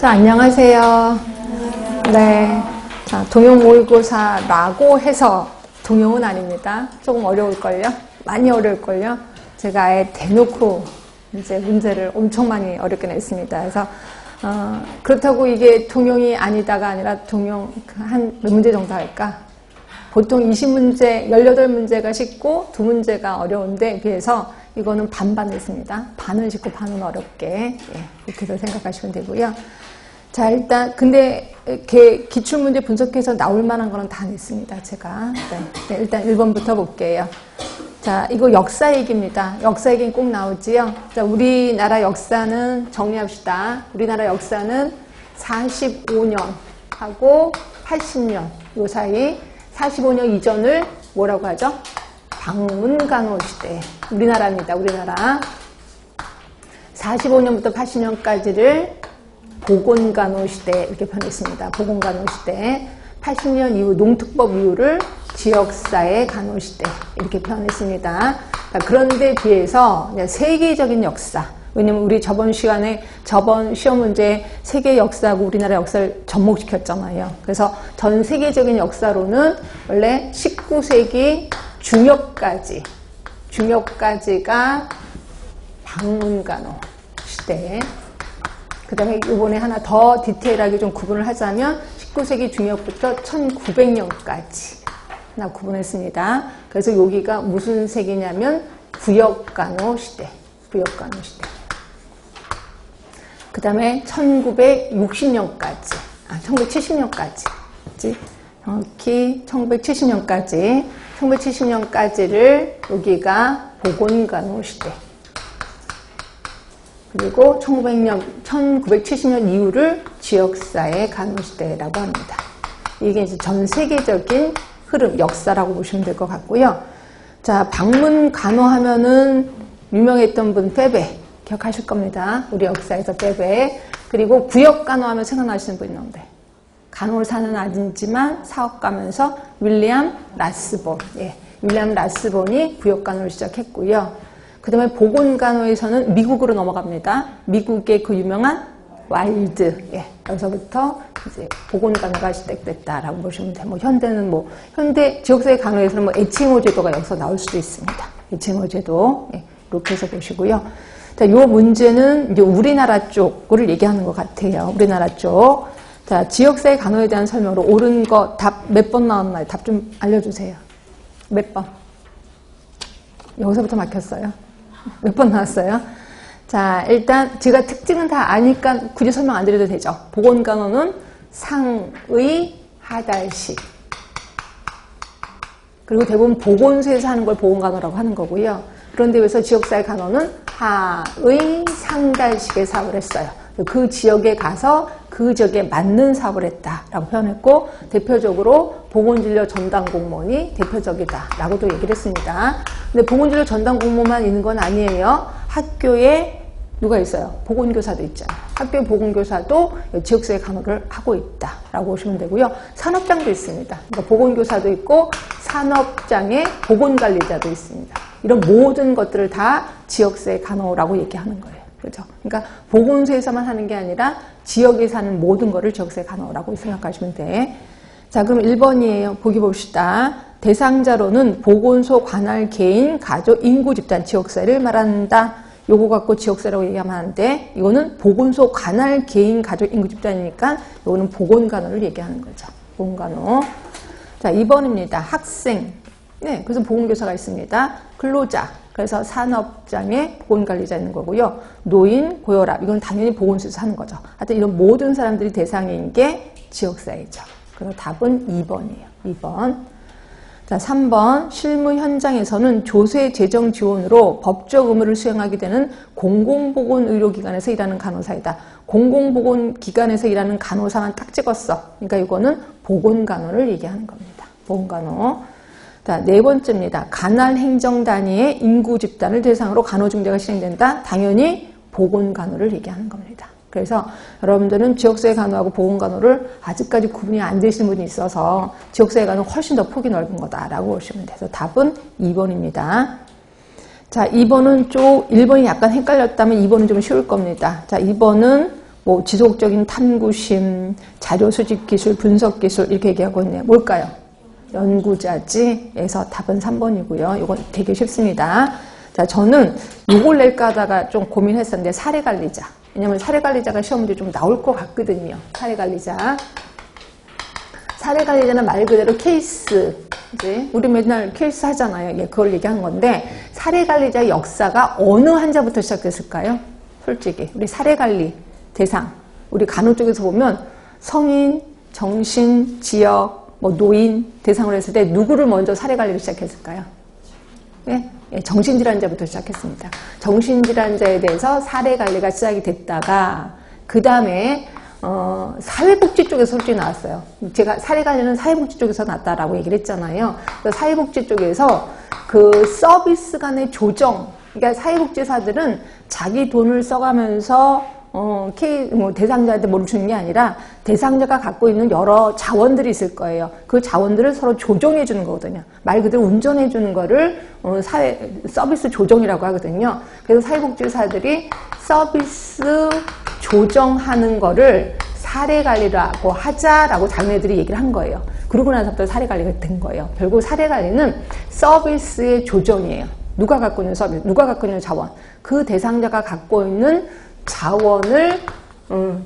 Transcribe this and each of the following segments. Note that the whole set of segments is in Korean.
자, 안녕하세요. 네. 자, 동영 모의고사라고 해서 동영은 아닙니다. 조금 어려울걸요? 많이 어려울걸요? 제가 아예 대놓고 이제 문제를 엄청 많이 어렵게 냈습니다. 그래서, 그렇다고 이게 동영이 아니다가 아니라 동영 한 몇 문제 정도 할까? 보통 20문제, 18문제가 쉽고 2문제가 어려운데 비해서 이거는 반반 했습니다. 반은 쉽고 반은 어렵게. 예, 그렇게 생각하시면 되고요. 자, 일단, 근데, 이렇게 기출문제 분석해서 나올 만한 거는 다 냈습니다, 제가. 네, 일단 1번부터 볼게요. 자, 이거 역사 얘기입니다. 역사 얘기는 꼭 나오지요. 자, 우리나라 역사는 정리합시다. 우리나라 역사는 45년하고 80년, 요 사이, 45년 이전을 뭐라고 하죠? 방문간호 시대. 우리나라입니다, 우리나라. 45년부터 80년까지를 보건간호 시대 이렇게 표현했습니다. 보건간호 시대. 80년 이후 농특법 이후를 지역사회 간호 시대 이렇게 표현했습니다. 그런데 비해서 세계적인 역사. 왜냐면 우리 저번 시간에 저번 시험 문제 세계 역사하고 우리나라 역사를 접목시켰잖아요. 그래서 전 세계적인 역사로는 원래 19세기 중엽까지가 방문간호 시대. 그 다음에 이번에 하나 더 디테일하게 좀 구분을 하자면 19세기 중엽부터 1900년까지 하나 구분했습니다. 그래서 여기가 무슨 세기냐면 구역간호 시대. 구역간호 시대. 그 다음에 1960년까지, 1970년까지. 정확히 1970년까지를 여기가 보건간호 시대. 그리고 1970년 이후를 지역사회 간호시대라고 합니다. 이게 이제 전 세계적인 흐름, 역사라고 보시면 될 것 같고요. 자, 방문 간호하면은 유명했던 분 빼베 기억하실 겁니다. 우리 역사에서 빼베. 그리고 구역 간호하면 생각나시는 분 있는데 간호사는 아니지만 사업가면서 윌리엄 라스본. 예, 윌리엄 라스본이 구역 간호를 시작했고요. 그 다음에 보건간호에서는 미국으로 넘어갑니다. 미국의 그 유명한 와일드. 예, 여기서부터 이제 보건간호가 시작됐다라고 보시면 돼요. 현대는 현대 지역사회 간호에서는 에칭호 제도가 여기서 나올 수도 있습니다. 에칭호 제도. 예, 이렇게 해서 보시고요. 자, 요 문제는 이제 우리나라 쪽을 얘기하는 것 같아요. 우리나라 쪽. 자, 지역사회 간호에 대한 설명으로 옳은 거 답 몇 번 나왔나요? 답 좀 알려주세요. 몇 번? 여기서부터 막혔어요. 몇 번 나왔어요? 자, 일단 제가 특징은 다 아니까 굳이 설명 안 드려도 되죠. 보건간호는 상의 하달식. 그리고 대부분 보건소에서 하는 걸 보건간호라고 하는 거고요. 그런데 여기서 지역사회 간호는 하의 상달식의 사업을 했어요. 그 지역에 가서 그 지역에 맞는 사업을 했다라고 표현했고, 대표적으로 보건진료 전담 공무원이 대표적이다라고도 얘기를 했습니다. 근데 보건진료 전담 공무원만 있는 건 아니에요. 학교에 누가 있어요? 보건교사도 있잖아요. 학교 보건교사도 지역사회 간호를 하고 있다라고 보시면 되고요. 산업장도 있습니다. 그러니까 보건교사도 있고 산업장에 보건관리자도 있습니다. 이런 모든 것들을 다 지역사회 간호라고 얘기하는 거예요. 그렇죠? 그러니까 보건소에서만 하는 게 아니라 지역에 사는 모든 거를 지역사회 간호라고 생각하시면 돼. 자, 그럼 1번이에요. 보기 봅시다. 대상자로는 보건소, 관할, 개인, 가족, 인구, 집단, 지역사회를 말한다. 요거 갖고 지역사회라고 얘기하면 하는데 이거는 보건소, 관할, 개인, 가족, 인구, 집단이니까 요거는 보건간호를 얘기하는 거죠. 보건간호. 자, 2번입니다. 학생. 네, 그래서 보건교사가 있습니다. 근로자. 그래서 산업장에 보건관리자 있는 거고요. 노인, 고혈압. 이건 당연히 보건소에서 하는 거죠. 하여튼 이런 모든 사람들이 대상인 게 지역사회죠. 그래서 답은 2번이에요. 2번. 자, 3번. 실무 현장에서는 조세 재정 지원으로 법적 의무를 수행하게 되는 공공보건의료기관에서 일하는 간호사이다. 공공보건기관에서 일하는 간호사만 딱 찍었어. 그러니까 이거는 보건간호를 얘기하는 겁니다. 보건간호. 자, 4번째입니다. 관할 행정단위의 인구 집단을 대상으로 간호중재가 실행된다. 당연히 보건간호를 얘기하는 겁니다. 그래서 여러분들은 지역사회 간호하고 보건간호를 아직까지 구분이 안 되시는 분이 있어서 지역사회 간호는 훨씬 더 폭이 넓은 거다라고 보시면 돼서 답은 2번입니다. 자, 2번은 1번이 약간 헷갈렸다면 2번은 좀 쉬울 겁니다. 자, 2번은 뭐 지속적인 탐구심, 자료 수집 기술, 분석 기술 이렇게 얘기하고 있네요. 뭘까요? 연구자지에서 답은 3번이고요. 이건 되게 쉽습니다. 자, 저는 이걸 낼까 하다가 좀 고민했었는데 사례관리자. 왜냐면 사례관리자가 시험 문제 좀 나올 것 같거든요. 사례관리자. 사례관리자는 말 그대로 케이스. 이제 우리 맨날 케이스 하잖아요. 예, 그걸 얘기하는 건데 사례관리자의 역사가 어느 한자부터 시작됐을까요? 솔직히 우리 사례관리 대상. 우리 간호 쪽에서 보면 성인, 정신, 지역, 뭐 노인 대상으로 했을 때 누구를 먼저 사례관리를 시작했을까요? 네? 예, 정신질환자부터 시작했습니다. 정신질환자에 대해서 사례관리가 시작이 됐다가 그 다음에 사회복지 쪽에서 솔직히 나왔어요. 제가 사례관리는 사회복지 쪽에서 났다라고 얘기를 했잖아요. 그래서 사회복지 쪽에서 그 서비스 간의 조정, 그러니까 사회복지사들은 자기 돈을 써가면서 대상자한테 뭘 주는 게 아니라 대상자가 갖고 있는 여러 자원들이 있을 거예요. 그 자원들을 서로 조정해 주는 거거든요. 말 그대로 운전해 주는 거를 서비스 조정이라고 하거든요. 그래서 사회복지사들이 서비스 조정하는 거를 사례관리라고 하자라고 자기네들이 얘기를 한 거예요. 그러고 나서부터 사례관리가 된 거예요. 결국 사례관리는 서비스의 조정이에요. 누가 갖고 있는 서비스, 누가 갖고 있는 자원, 그 대상자가 갖고 있는 자원을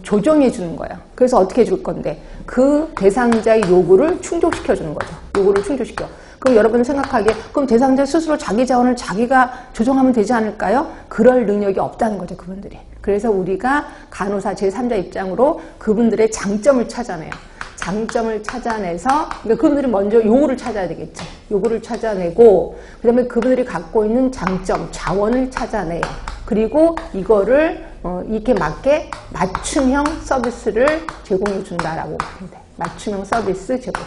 조정해 주는 거예요. 그래서 어떻게 해줄 건데 그 대상자의 요구를 충족시켜 주는 거죠. 요구를 충족시켜. 그럼 여러분 생각하기에 그럼 대상자 스스로 자기 자원을 자기가 조정하면 되지 않을까요? 그럴 능력이 없다는 거죠. 그분들이. 그래서 우리가 간호사 제3자 입장으로 그분들의 장점을 찾아내요. 장점을 찾아내서 그러니까 그분들이 먼저 요구를 찾아야 되겠죠. 요구를 찾아내고 그 다음에 그분들이 갖고 있는 장점, 자원을 찾아내요. 그리고 이거를 이렇게 맞게 맞춤형 서비스를 제공해 준다라고 보면 돼요. 맞춤형 서비스 제공.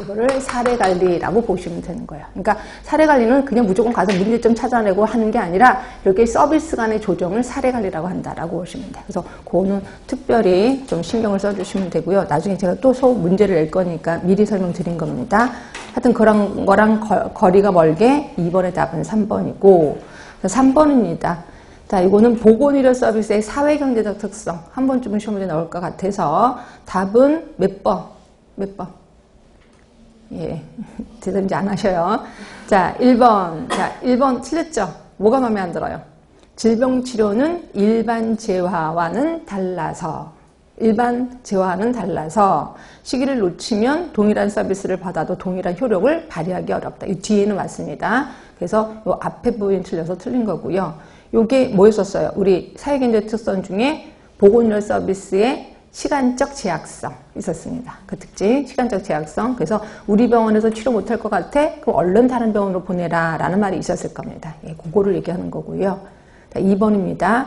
이거를 사례관리라고 보시면 되는 거예요. 그러니까 사례관리는 그냥 무조건 가서 문제점 찾아내고 하는 게 아니라 이렇게 서비스 간의 조정을 사례관리라고 한다라고 보시면 돼요. 그래서 그거는 특별히 좀 신경을 써주시면 되고요. 나중에 제가 또 문제를 낼 거니까 미리 설명드린 겁니다. 하여튼 그런 거랑 거리가 멀게 2번의 답은 3번이고 3번입니다. 자, 이거는 보건의료 서비스의 사회경제적 특성. 한 번쯤은 시험에 나올 것 같아서 답은 몇 번? 몇 번? 예, 대답 이제 안 하셔요. 자, 1번. 자, 1번 틀렸죠? 뭐가 마음에 안 들어요? 질병 치료는 일반 재화와는 달라서 시기를 놓치면 동일한 서비스를 받아도 동일한 효력을 발휘하기 어렵다. 이 뒤에는 맞습니다. 그래서 이 앞에 부분 틀려서 틀린 거고요. 요게 뭐였었어요? 우리 사회경제 특성 중에 보건의료 서비스의 시간적 제약성 있었습니다. 그 특징, 시간적 제약성. 그래서 우리 병원에서 치료 못할 것 같아? 그럼 얼른 다른 병원으로 보내라 라는 말이 있었을 겁니다. 예, 그거를 얘기하는 거고요. 자, 2번입니다.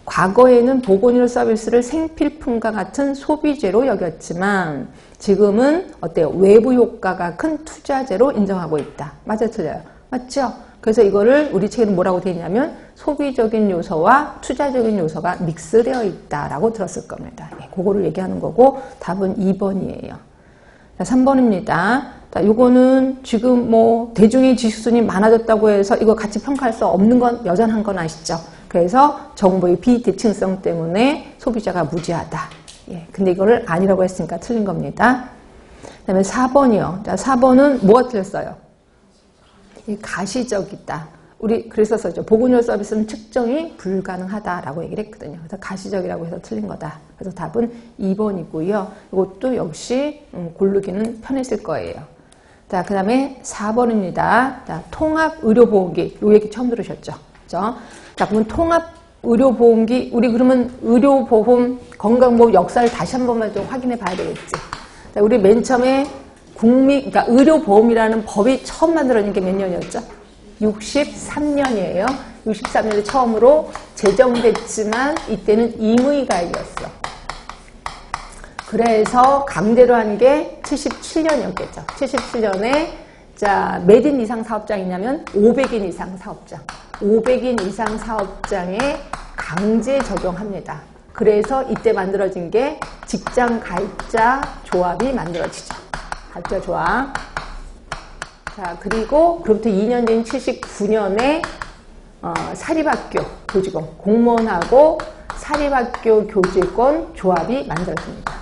과거에는 보건의료 서비스를 생필품과 같은 소비재로 여겼지만 지금은 어때요? 외부 효과가 큰 투자재로 인정하고 있다. 맞아요? 틀려요? 맞죠? 그래서 이거를 우리 책에는 뭐라고 되어 있냐면 소비적인 요소와 투자적인 요소가 믹스되어 있다라고 들었을 겁니다. 예, 그거를 얘기하는 거고 답은 2번이에요. 자, 3번입니다. 자, 요거는 지금 뭐 대중의 지식 수준이 많아졌다고 해서 이거 같이 평가할 수 없는 건 여전한 건 아시죠? 그래서 정보의 비대칭성 때문에 소비자가 무지하다. 예, 근데 이거를 아니라고 했으니까 틀린 겁니다. 그 다음에 4번이요. 자, 4번은 뭐가 틀렸어요? 가시적이다. 우리 그랬었죠. 보건의료 서비스는 측정이 불가능하다라고 얘기를 했거든요. 그래서 가시적이라고 해서 틀린 거다. 그래서 답은 2번이고요. 이것도 역시 고르기는 편했을 거예요. 자, 그 다음에 4번입니다. 자, 통합의료보험기. 요 얘기 처음 들으셨죠? 그죠? 자, 그러면 통합의료보험기. 우리 그러면 의료보험, 건강보험 역사를 다시 한 번만 좀 확인해 봐야 되겠지. 자, 우리 맨 처음에 그러니까 의료보험이라는 법이 처음 만들어진 게 몇 년이었죠? 63년이에요. 63년에 처음으로 제정됐지만 이때는 임의가입이었어. 그래서 강제로 한 게 77년이었겠죠. 77년에 자, 몇 인 이상 사업장이냐면 500인 이상 사업장. 500인 이상 사업장에 강제 적용합니다. 그래서 이때 만들어진 게 직장 가입자 조합이 만들어지죠. 가입자 조합. 자, 그리고 그로부터 2년 뒤인 79년에 사립학교 교직원 공무원하고 사립학교 교직원 조합이 만들어집니다.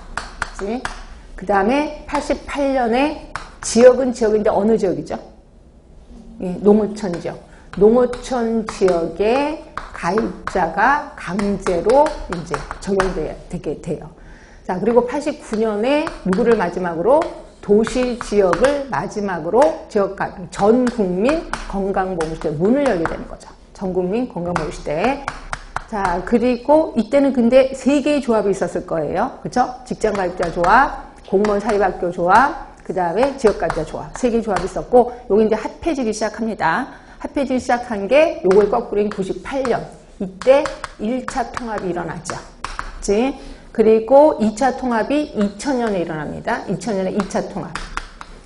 그 다음에 88년에 지역은 지역인데 어느 지역이죠? 예, 농어촌 지역. 농어촌 지역의 가입자가 강제로 이제 적용되게 돼요. 자, 그리고 89년에 누구를 마지막으로? 도시 지역을 마지막으로 전 국민 건강보험시대 문을 열게 되는 거죠. 전 국민 건강보험시대. 자, 그리고 이때는 근데 3개의 조합이 있었을 거예요. 그쵸? 직장가입자 조합, 공무원 사립학교 조합, 그 다음에 지역가입자 조합. 3개의 조합이 있었고, 요게 이제 합해지기 시작합니다. 합해지기 시작한 게 요거의 거꾸로인 98년. 이때 1차 통합이 일어나죠. 그치? 그리고 2차 통합이 2000년에 일어납니다. 2000년에 2차 통합.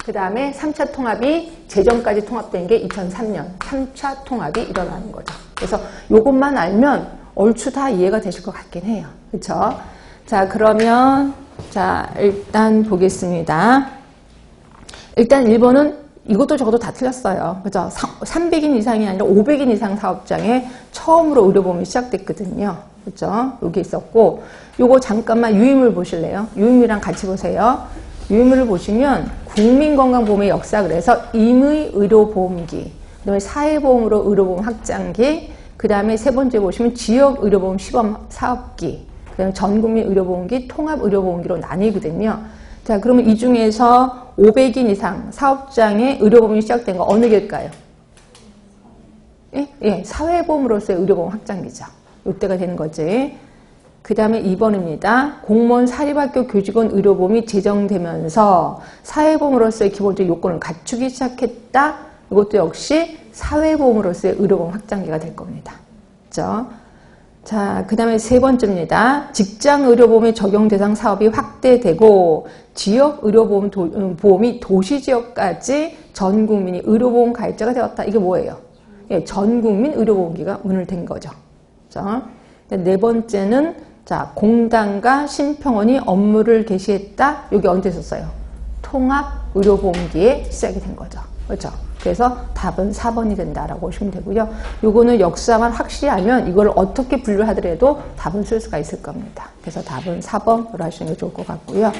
그 다음에 3차 통합이 재정까지 통합된 게 2003년. 3차 통합이 일어나는 거죠. 그래서 요것만 알면 얼추 다 이해가 되실 것 같긴 해요. 그쵸? 자, 그러면, 자, 일단 보겠습니다. 일단 1번은 이것도 저것도 다 틀렸어요. 그죠? 300인 이상이 아니라 500인 이상 사업장에 처음으로 의료보험이 시작됐거든요. 그죠? 여기 있었고, 요거 잠깐만 유의물 보실래요? 유의물이랑 같이 보세요. 유의물을 보시면 국민건강보험의 역사, 그래서 임의의료보험기, 그 다음에 사회보험으로 의료보험 확장기, 그 다음에 세 번째 보시면 지역의료보험 시범사업기, 그 다음에 전국민 의료보험기, 통합의료보험기로 나뉘거든요. 자, 그러면 이 중에서 500인 이상 사업장에 의료보험이 시작된 거 어느 게일까요? 예, 사회보험으로서의 의료보험 확장기죠. 이때가 되는 거지. 그 다음에 2번입니다. 공무원 사립학교 교직원 의료보험이 제정되면서 사회보험으로서의 기본적 요건을 갖추기 시작했다. 이것도 역시 사회보험으로서의 의료보험 확장기가 될 겁니다. 그렇죠? 자, 그 다음에 3번째입니다. 직장의료보험의 적용 대상 사업이 확대되고 지역의료보험이 도시지역까지 전 국민이 의료보험 가입자가 되었다. 이게 뭐예요? 예, 전 국민 의료보험기가 문을 댄 거죠. 그렇죠? 4번째는 자, 공단과 심평원이 업무를 개시했다. 여기 언제 썼어요? 통합의료보험기에 시작이 된 거죠. 그렇죠? 그래서 답은 4번이 된다라고 보시면 되고요. 요거는 역사만 확실히 알면 이걸 어떻게 분류하더라도 답은 쓸 수가 있을 겁니다. 그래서 답은 4번으로 하시는 게 좋을 것 같고요.